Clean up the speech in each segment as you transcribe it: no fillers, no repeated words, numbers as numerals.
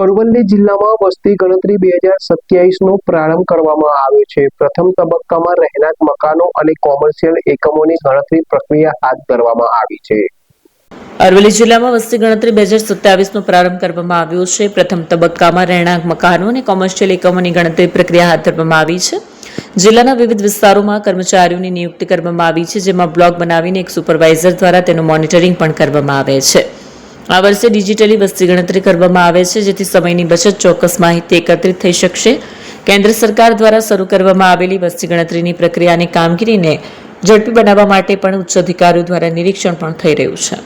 અરવલ્લી જિલ્લામાં વસ્તી ગણતરી 2027નો પ્રારંભ કરવામાં આવ્યો છે। પ્રથમ તબક્કામાં રહેણાંક મકાનો અને કોમર્શિયલ એકમોની ગણતરી પ્રક્રિયા હાથ ધરવામાં આવી છે। અરવલ્લી જિલ્લામાં વસ્તી ગણતરી 2027નો પ્રારંભ કરવામાં આવ્યો છે। પ્રથમ તબક્કામાં રહેણાંક મકાનો અને કોમર્શિયલ એકમોની ગણતરી પ્રક્રિયા હાથ ધરવામાં આવી છે। જિલ્લાના વિવિધ વિસ્તારોમાં કર્મચારીઓની નિયુક્તિ કરવામાં આવી છે, જેમાં બ્લોક બનાવીને એક સુપરવાઇઝર દ્વારા તેનું મોનિટરિંગ પણ કરવામાં આવે છે। આ વર્ષે ડિજિટલી વસ્તી ગણતરી કરવામાં આવે છે, જેથી સમયની બચત, ચોક્કસ માહિતી એકત્રિત થઈ શકશે। કેન્દ્ર સરકાર દ્વારા શરૂ કરવામાં આવેલી વસ્તી ગણતરીની પ્રક્રિયાની કામગીરીને ઝડપી બનાવવા માટે પણ ઉચ્ચ અધિકારીઓ દ્વારા નિરીક્ષણ પણ થઈ રહ્યું છે।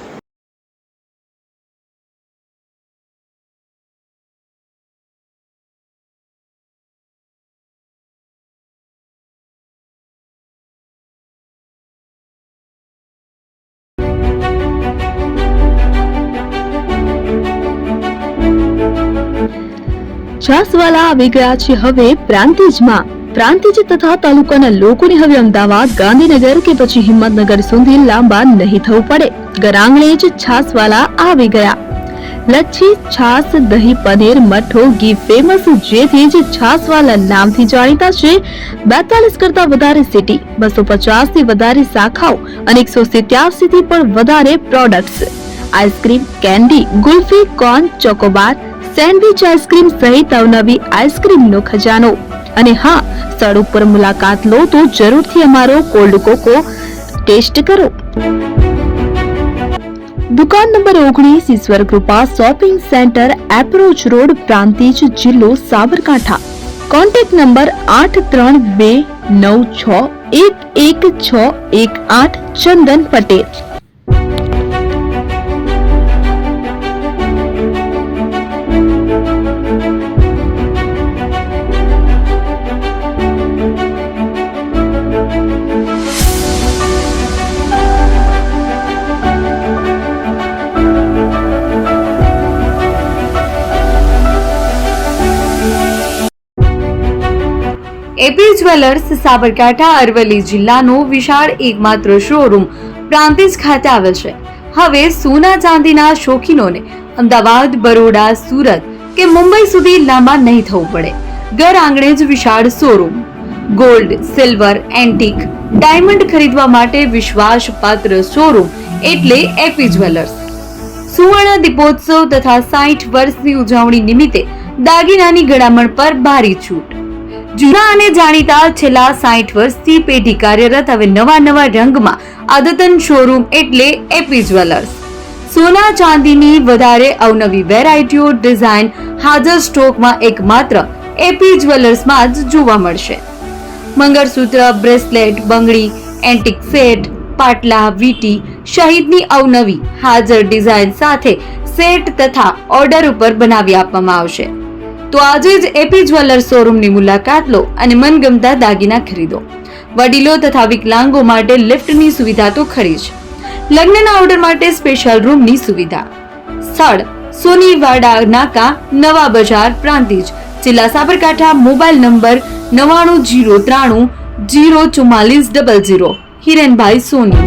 છાસવાલા આવી ગયા છે હવે પ્રાંતિજમાં। પ્રાંતિજ તથા તાલુકાના લોકોને હવે અમદાવાદ, ગાંધીનગર કે પછી હિંમતનગર સુધી લાંબા નહીં થવું પડે। ઘર આંગણે જ છાસવાલા આવી ગયા। લચ્છી, છાસ, દહીં, પનીર, મઠો, ઘી ફેમસ, જેથી જ છાસવાલા નામથી જાણીતા છે। 42 કરતા વધારે સિટી, 250 થી વધારે શાખાઓ અને 187 થી પણ વધારે products. Ice cream, candy, kulfi, corn, Chocobar, sandwich ice cream સહિત અવનવી આઈસ્ક્રીમનો ખજાનો। અને હા, સ્થળ ઉપર મુલાકાત લો તો જરૂરથી અમારો કોલ્ડ કોકો ટેસ્ટ કરો। દુકાન number 19, Ishwar Krupa shopping center, approach road, Prantij, જિલ્લો Sabarkantha. Contact number 8329611618 Chandan Patel. AP jewellers Sabarkantha Aravalli જિલ્લાનો વિશાળ એકમાત્ર શોરૂમ પ્રાંતિજ ખાતે આવેલ છે। હવે સોના ચાંદીના શોખીનોને અમદાવાદ, બરોડા, સુરત કે મુંબઈ સુધી લાંબા નહીં થવું પડે। ઘર આંગણે જ વિશાળ showroom. Gold, silver, antique, diamond ખરીદવા માટે વિશ્વાસપાત્ર શોરૂમ એટલે એપી જ્વેલર્સ। સુવર્ણ દીપોત્સવ તથા 60 વર્ષની ઉજવણી નિમિત્તે દાગીનાની ગળામણ પર ભારી છૂટ। જૂના અને જાણીતા છેલ્લા 60 વર્ષથી પેઢી કાર્યરત હવે નવા રંગમાં અદ્યતન શોરૂમ એટલે એપી જ્વેલર્સ। સોના ચાંદીની વધારે અવનવી વેરાયટીઓ, ડિઝાઇન હાજર સ્ટોકમાં એકમાત્ર એપી જ્વેલર્સમાં જ જોવા મળશે। મંગળસૂત્ર, બ્રેસલેટ, બંગડી, એન્ટિક સેટ, પાટલા, વીટી સહિતની અવનવી હાજર ડિઝાઇન સાથે સેટ તથા ઓર્ડર ઉપર બનાવી આપવામાં આવશે। તો આજે જ એપી જ્વેલર્સ શોરૂમની મુલાકાત લો અને મનગમતા દાગીના ખરીદો। વડીલો તથા વિકલાંગો માટે લિફ્ટની સુવિધા તો ખરી જ, લગ્નના ઓર્ડર માટે સ્પેશિયલ રૂમની સુવિધા। સ્થળ સોનીવાડા નાકા, નવા બજાર, પ્રાંતિજ, જિલ્લા સાબરકાંઠા। Mobile number 9903304400। હિરેનભાઈ સોની।